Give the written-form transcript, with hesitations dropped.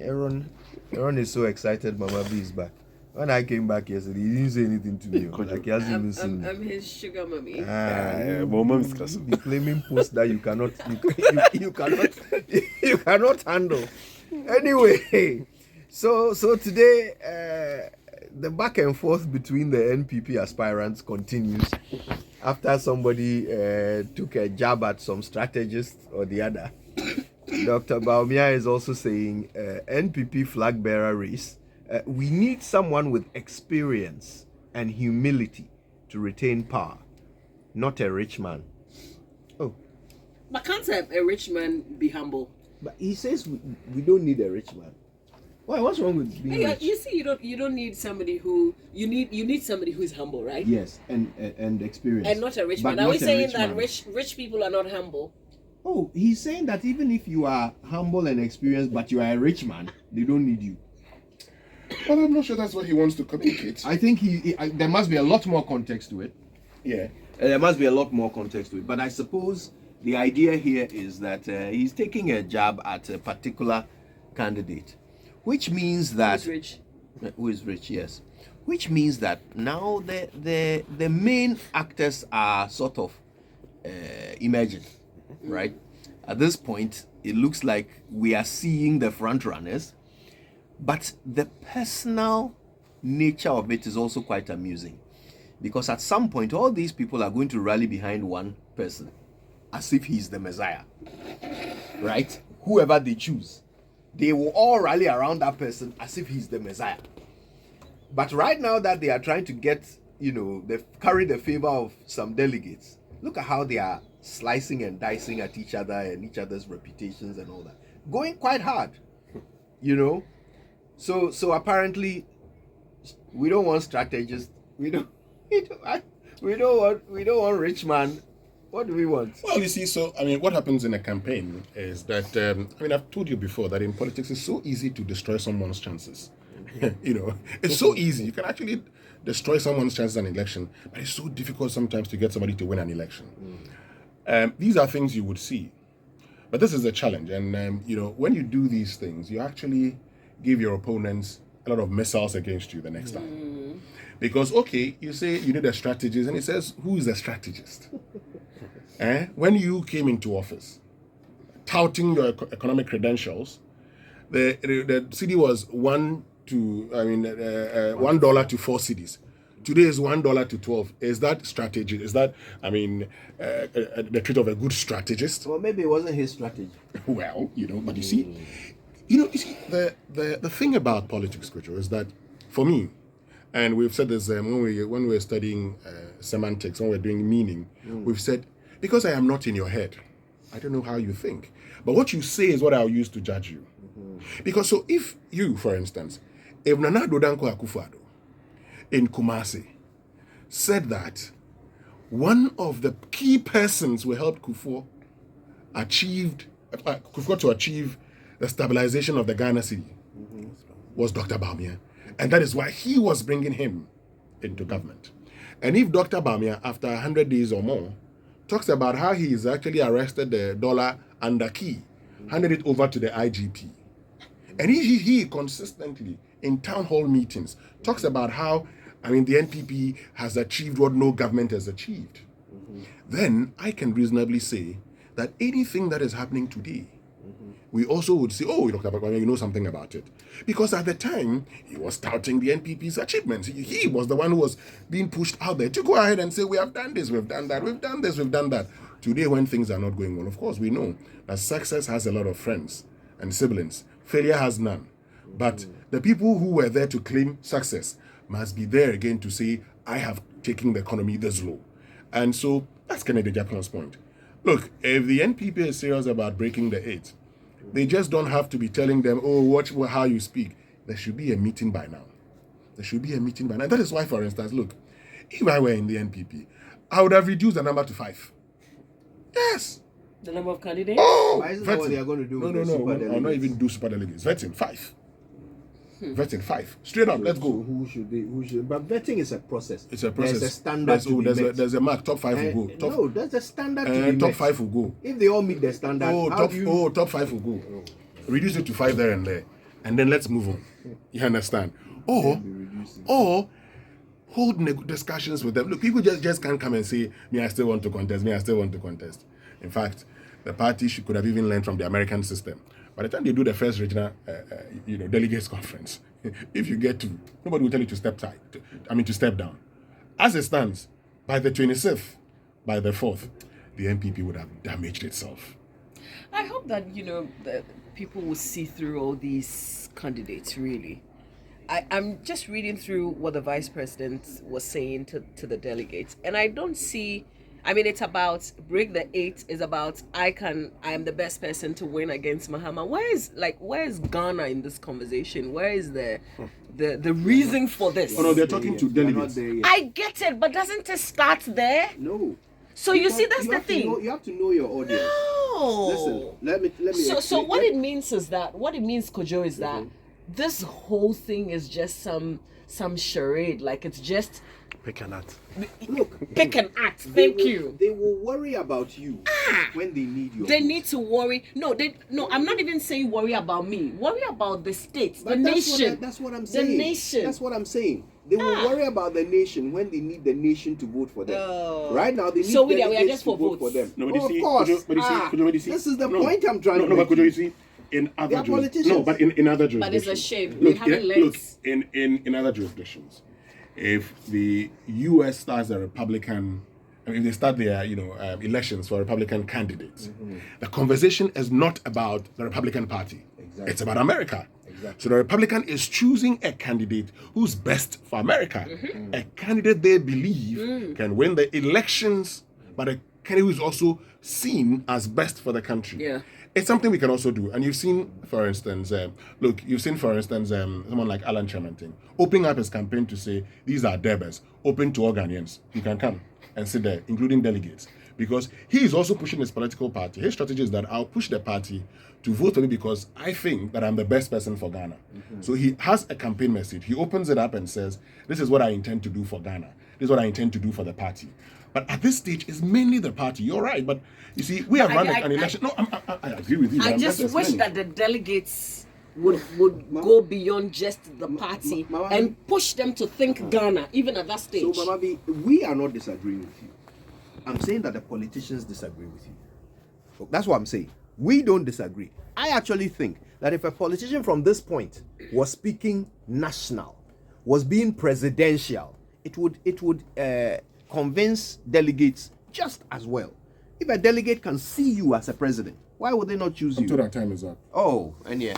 Aaron is so excited Mamavi is back. When I came back yesterday, he didn't say anything to me. Like he hasn't even seen me. I'm his sugar mommy. You be claiming posts that you cannot you cannot handle. Anyway, so today the back and forth between the NPP aspirants continues after somebody took a jab at some strategist or the other. Dr. Bawumia is also saying NPP Flagbearer Race. We need someone with experience and humility to retain power, not a rich man. Oh. But can't a rich man be humble? But he says we don't need a rich man. Why? What's wrong with being rich? You see, you don't need somebody who you need somebody who is humble, right? Yes, and experience. And not a rich But man. Are we saying that man. rich people are not humble? Oh, he's saying that even if you are humble and experienced, but you are a rich man, they don't need you. Well, I'm not sure that's what he wants to communicate. I think there must be a lot more context to it. Yeah. There must be a lot more context to it. But I suppose the idea here is that he's taking a jab at a particular candidate, which means that... Who's rich? Who is rich, yes. Which means that now the main actors are sort of emerging, right? At this point, it looks like we are seeing the front runners. But the personal nature of it is also quite amusing, because at some point all these people are going to rally behind one person as if he's the Messiah, right? Whoever they choose, they will all rally around that person as if he's the Messiah. But right now that they are trying to get, they carry the favor of some delegates, look at how they are slicing and dicing at each other and each other's reputations and all that, going quite hard, So apparently, we don't want strategists. We don't want rich man. What do we want? Well, you see, what happens in a campaign is that I've told you before that in politics it's so easy to destroy someone's chances. It's so easy. You can actually destroy someone's chances in an election, but it's so difficult sometimes to get somebody to win an election. These are things you would see, but this is a challenge. And when you do these things, you actually give your opponents a lot of missiles against you the next time. Because, okay, you say you need a strategist, and it says, who is a strategist? When you came into office, touting your economic credentials, the cedi was $1 to 4 cedis. Today is $1 to 12. Is that strategy? Is that, the trait of a good strategist? Well, maybe it wasn't his strategy. Well, but you see, the thing about politics, Kojo, is that for me, and we've said this when we're studying semantics, when we're doing meaning, we've said, because I am not in your head, I don't know how you think. But what you say is what I'll use to judge you. Because so if you, for instance, if Nana Dodanko Akufo-Addo in Kumasi said that one of the key persons who helped Kufuor to achieve the stabilization of the Ghana cedi was Dr. Bawumia. And that is why he was bringing him into government. And if Dr. Bawumia, after 100 days or more, talks about how he actually arrested the dollar under key, handed it over to the IGP, and he consistently, in town hall meetings, talks about how, the NPP has achieved what no government has achieved, then I can reasonably say that anything that is happening today, we also would say, oh, Dr. Bawumia, you know something about it. Because at the time, he was touting the NPP's achievements. He was the one who was being pushed out there to go ahead and say, we have done this, we've done that, we've done this, we've done that. Today, when things are not going well, of course, we know that success has a lot of friends and siblings. Failure has none. But the people who were there to claim success must be there again to say, I have taken the economy this low. And so that's Kennedy Japan's point. Look, if the NPP is serious about breaking the 8, they just don't have to be telling them, oh, watch how you speak. There should be a meeting by now. And that is why, for instance, look, if I were in the NPP, I would have reduced the number to 5. Yes. The number of candidates? Oh, why isn't that what they are going to do? No. I'll not even do super delegates. Vetting 5. Vetting 5. Straight up, let's go. So who should? But vetting is a process. It's a process. There's a standard to be met. There's a mark. Top 5 will go. No, there's a standard to be top met. 5 will go. If they all meet the standard, top 5 will go. Reduce it to 5 there and there. and then let's move on. You understand? Or hold discussions with them. Look, people just can't come and say, me, I still want to contest. Me, I still want to contest. In fact, the party could have even learned from the American system. By the time they do the first regional, delegates conference, if you get to, nobody will tell you to step down. As it stands, by the 26th, by the 4th, the NPP would have damaged itself. I hope that, the people will see through all these candidates, really. I'm just reading through what the vice president was saying to the delegates, and I don't see, it's about Break the 8 is about I am the best person to win against Mahama. Where is Ghana in this conversation? Where is the reason for this? Oh no, they're talking to delegates. I get it, but doesn't it start there? No. So you see, that's the thing. You have to know your audience. No. Listen, let me. So what it means, Kojo, is that this whole thing is just some charade. Like, it's just pick an act. Look, pick an act. Thank you. They will worry about you when they need you. They need to worry. No, I'm not even saying worry about me. Worry about the state, but the nation. That's what I'm saying. The nation. That's what I'm saying. They will worry about the nation when they need the nation to vote for them. Right now, they need we are just to vote for them. No, but of course. This is the point I'm trying to make. No, but Kojo, you see, in other jurisdictions. No, but in other jurisdictions. But it's a shame. We haven't learned. In other jurisdictions, if the U.S. starts a Republican, if they start their elections for Republican candidates, the conversation is not about the Republican Party. Exactly. It's about America. Exactly. So the Republican is choosing a candidate who's best for America, a candidate they believe can win the elections, but a candidate who's also seen as best for the country. Yeah. It's something we can also do. And you've seen, for instance, someone like Alan Chemanting opening up his campaign to say, these are Debers, open to all Ghanaians. You can come and sit there, including delegates. Because he is also pushing his political party. His strategy is that I'll push the party to vote for me because I think that I'm the best person for Ghana. So he has a campaign message. He opens it up and says, this is what I intend to do for Ghana. This is what I intend to do for the party. But at this stage, it's mainly the party. You're right, but you see, we have run an election. I agree with you. I just wish that the delegates would go beyond just the party and push them to think Ghana, even at that stage. So, Mamavi, we are not disagreeing with you. I'm saying that the politicians disagree with you. So that's what I'm saying. We don't disagree. I actually think that if a politician from this point was speaking national, was being presidential, it would convince delegates just as well. If a delegate can see you as a president, why would they not choose you? Until that time is up. Oh, and yeah.